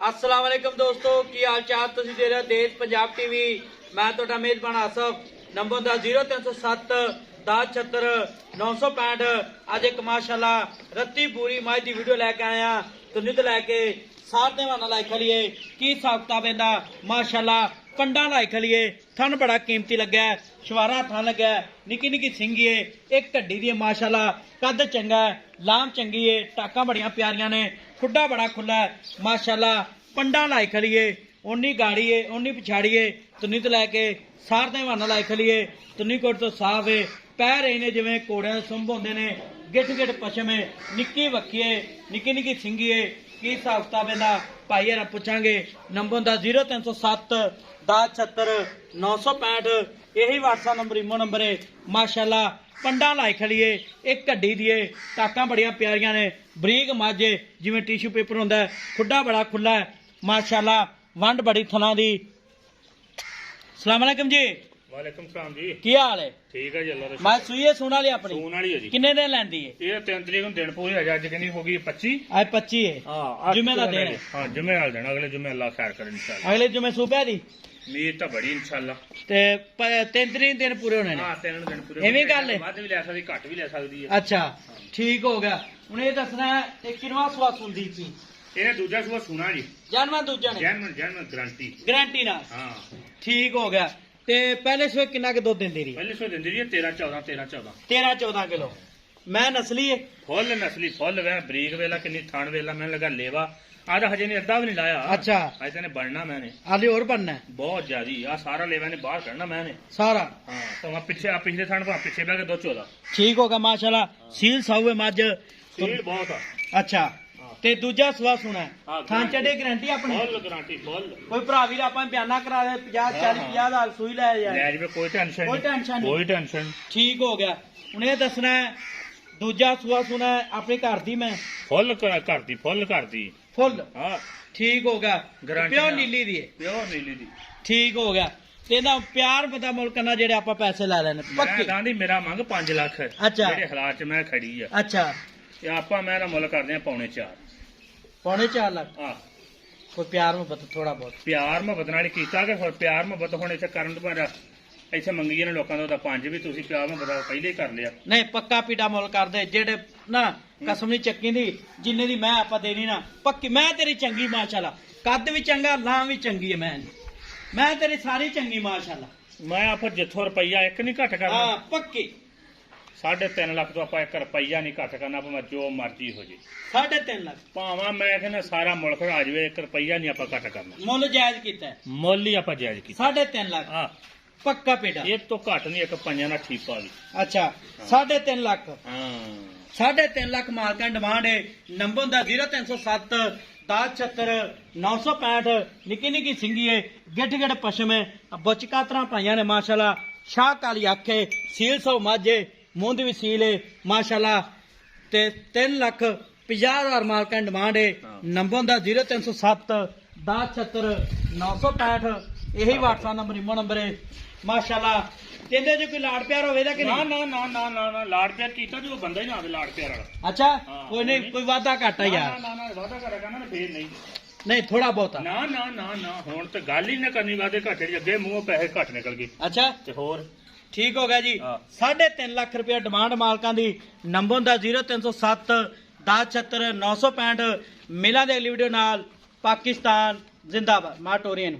अस्सलाम वालेकुम दोस्तों, की हाल चाल? तुसीं देख रहे हो देश पंजाब टीवी। मैं तुहाडा मेजबान आसफ। नंबर दा 0307 10 76 965। अज एक माशाल्लाह रत्ती पूरी मझ की वीडियो लैके आया। तुनित लैके सारे वाना लाई खलीए की हिसाब किताब इहदा माशाल्लाह पंडा लाई खलीए। थन बड़ा कीमती लग्या, शवारा थन लग्या, निकी निकी सिंगी है, एक ढड्डी दी माशाल्लाह, कद चंगा है, लाम चंगी है, टाका बड़ियां प्यारियां ने, खुड्डा बड़ा खुला है माशाल्लाह। पंडा लाई खलीए, उन्नी गाड़ी है उन्नी पिछाड़ी है। तुनी तो लैके सारे वाना लाई खलीए। तुनी कोट तो साफ है, पैर इन्हें जिवें घोड़ियां दे सुंभ होंदे ने, गिठ गिठ पछम है, निक्की वक्की है, निक्की निक्की सिंगी है। की हिसाब किताब इहदा भाई हरा पुछांगे। नंबर दा 0307 10 76 965। यही व्हाट्सएप नंबर इमो नंबर है माशाल्लाह। पंडा लाई खड़ीए, एक गड्डी दिए, टाका बड़ियां प्यारियां ने, बरीक मझ जिवें टिशू पेपर होंदा है, खुड्डा बड़ा खुला है माशाल्लाह। वंड बड़ी थना दी। सलाम अलैकुम जी। वालेकुम सलाम जी। की हाल है? ठीक है जी, अल्लाह दा मैं सुईए सून वाली अपनी सून वाली है जी। किन्ने दिन लैंदी है? ਇਹ 3 तरीक ਨੂੰ ਦਿਨ ਪੂਰੇ ਅੱਜ ਕਿੰਨੀ ਹੋ ਗਈ 25। आज 25 है। ਹਾਂ जुमे दा दिन है। ਹਾਂ ਜੁਮੇ ਵਾਲਾ ਦਿਨ, ਅਗਲੇ ਜੁਮੇ ਅੱਲਾਹ ਖੈਰ ਕਰੇ ਇਨਸ਼ਾਅੱਲਾ। अगले जुमे सूबह दी ਉਮੀਦ ਤਾਂ ਬੜੀ ਇਨਸ਼ਾਅੱਲਾ। ते 3 दिन पूरे होने ने। ਹਾਂ 3 ਦਿਨ ਪੂਰੇ ਐਵੇਂ ਗੱਲ ਹੈ। ਵੱਧ ਵੀ ਲੈ ਸਕਦੀ, ਘੱਟ ਵੀ ਲੈ ਸਕਦੀ ਹੈ। अच्छा ठीक हो गया। हूं ये दसना है किनवा सुआ सुनदी पी ਇਹਨੇ ਦੂਜਾ ਸੂਆ ਸੁਣਾ ਜੀ। जानवा दूजा ने ਜੈਨਮਨ ਗਰੰਟੀ। गारंटी ना। ਹਾਂ ठीक हो गया। ते पहले सुए किन्ना के दुध दिंदी रही? ਪਹਿਲੇ ਸੂਆ ਦਿੰਦੀ ਜੀ 13 14 13 14। 13 14 किलो। मैं नस्ली है। ਫੁੱਲ ਨਸਲੀ ਫੁੱਲ ਵੇ ਬਰੀਕ ਵੇਲਾ ਕਿੰਨੀ ਥਣ ਵੇਲਾ ਮੈਨੂੰ ਲੱਗਾ ਲੇਵਾ ਆਜ ਹਜੇ ਨੇ ਅੱਧਾ ਵੀ ਨਹੀਂ ਲਾਇਆ। अच्छा ਅੱਜ ਤੇ ਨੇ ਬਣਨਾ ਮੈਨੇ आली और बनना है ਬਹੁਤ ਜ਼ਿਆਦੀ ਆ ਸਾਰਾ ਲੇਵਾ ਨੇ ਬਾਹਰ ਕੱਢਣਾ ਮੈਨੇ। सारा। ਹਾਂ ਤਾਂ ਮੈਂ ਪਿੱਛੇ ਆ ਪਿਛਲੇ ਥਣ ਪਾ ਪਿੱਛੇ ਬੈ ਕੇ 2 14। ठीक हो गया माशाल्लाह। सील सावे मज। ਸੀਲ ਬਹੁਤ ਆ। अच्छा ते दूजा सुआ सुना है हाँ, थान गारंटी। चढ़े गारंटी अपनी ਫੁੱਲ ਗਾਰੰਟੀ ਫੁੱਲ कोई भरा भी ਆਪਾਂ बयाना करा दे 50 40 50 दा सुई ले जाए। ਲੈ ਜਵੇ ਕੋਈ ਟੈਨਸ਼ਨ ਕੋਈ tension ਨਹੀਂ। ਕੋਈ ਟੈਨਸ਼ਨ। ठीक हो गया। हूं ये दसना है दूजा सुआ सुना है अपने घर दी मैं ਫੁੱਲ ਕਰਦੀ ਫੁੱਲ ਕਰਦੀ। फुल। ਹਾਂ ठीक हो गया। गारंटी प्योर ना। नीली दी है। ਪਿਓ ਨੀਲੀ ਦੀ। ठीक हो गया। ते ना प्यार बता मुल्क करना जेड़े आपा पैसे ला लेने ਮੈਂ पक्की। ਦਾਂਦੀ ਮੇਰਾ ਮੰਗ 5 ਲੱਖ। अच्छा। ਜਿਹੜੇ ਹਾਲਾਤ 'ਚ ਮੈਂ ਖੜੀ ਆ अच्छा ਤੇ ਆਪਾਂ ਮੈਂ ਦਾ ਮੁੱਲ ਕਰਦੇ ਆ ਪੌਣੇ 4। 4.5 लाख। ਹਾਂ कोई प्यार में बता थोड़ा बहुत। ਪਿਆਰ ਮੁਹੱਬਤ ਨਾਲ ਹੀ ਕੀਤਾ ਕਿ ਹੋਰ ਪਿਆਰ ਮੁਹੱਬਤ ਹੁਣ ਇੱਥੇ ਕਰਨ ਤੋਂ ਬਾਅਦ ਇੱਥੇ ਮੰਗੀ ਨੇ ਲੋਕਾਂ ਦਾ 5 ਵੀ ਤੁਸੀਂ ਪਿਆਰ ਮੁਹੱਬਤ ਪਹਿਲੇ ਹੀ ਕਰ ਲਿਆ। नहीं पक्का पीड़ा मुल कर दे जेड़े ना कसम नहीं चक्की दी जिन्ने दी मैं आपा देनी ना पक्की। मैं तेरी चंगी माशाल्लाह, कद भी चंगा, लां भी चंगी है। मैं तेरी सारी चंगी माशाल्लाह। ਮੈਂ ਆਪਾਂ ਜਿੱਥੋਂ ਰੁਪਈਆ ਇੱਕ ਨਹੀਂ ਘੱਟ ਕਰਨਾ। हाँ पक्की। 3.5 ਲੱਖ ਤੋਂ ਆਪਾਂ 1 ਰੁਪਈਆ ਨਹੀਂ ਘੱਟ ਕਰਨਾ, ਭਾਵੇਂ ਜੋ ਮਰਜ਼ੀ ਹੋ ਜੇ। 3.5 लाख ਭਾਵਾਂ ਮੈਂ ਕਹਿੰਦਾ ਸਾਰਾ ਮੁਲਕ ਆ ਜਾਵੇ 1 ਰੁਪਈਆ ਨਹੀਂ ਆਪਾਂ ਘੱਟ ਕਰਨਾ। मुल जायज किता है। ਮੁੱਲ ਹੀ ਆਪਾਂ ਜਾਇਜ਼ ਕੀਤਾ। 3.5 लाख ਹਾਂ पक्का पेड़ा। ਇਹ ਤੋਂ ਘੱਟ ਨਹੀਂ, ਇੱਕ ਪੰਜਾਂ ਦਾ ਠੀਪਾ ਵੀ। अच्छा 3.5 लाख। ਹਾਂ 3.5 लाख मालकां डिमांड है। नंबर दा 0307 10 76 965। निकी निकी सिंगी है, गिठ गिठ पशम है, बुच कातरा पाइया ने माशाल्लाह। शाह काली अख है, सील सौ मझ है, मुंद भी सील है माशाल्लाह। ते 3,50,000 मालकां डिमांड है। नंबर दा 0307 10 76 965। यही व्हाट्सएप नंबर इमो नंबर है माशाल्लाह। कहते जो कोई लाड़ प्यार होवे कि ਨਾ नहीं? ਨਾ ਨਾ ਨਾ ਨਾ ਨਾ ਲਾੜ ਪਿਆਰ ਕੀਤਾ ਜੋ ਬੰਦਾ ਹੀ ਨਾ ਆਵੇ ਲਾੜ ਪਿਆਰ ਵਾਲਾ। अच्छा हाँ, कोई नहीं, कोई वादा घाटा ਨਾ यार ਨਾ ਨਾ ਵਾਦਾ ਕਰੇਗਾ ਨਾ ਫੇਰ ਨਹੀਂ। नहीं थोड़ा बहुत ਨਾ ਨਾ ਨਾ ਨਾ ਹੁਣ ਤੇ ਗੱਲ ਹੀ ਨਾ ਕਰਨੀ, ਵਾਦੇ ਘਾਟੇ ਦੇ ਅੱਗੇ ਮੂੰਹੋਂ ਪੈਸੇ ਘੱਟ ਨਿਕਲ ਗਏ अच्छा ਤੇ ਹੋਰ। ठीक हो गया जी। हाँ। 3.5 लाख रुपया डिमांड मालकां दी। नंबर दा 0307 10 76 965। मिलां दे अगली वीडियो नाल। पाकिस्तान जिंदाबाद। मां टोरियन।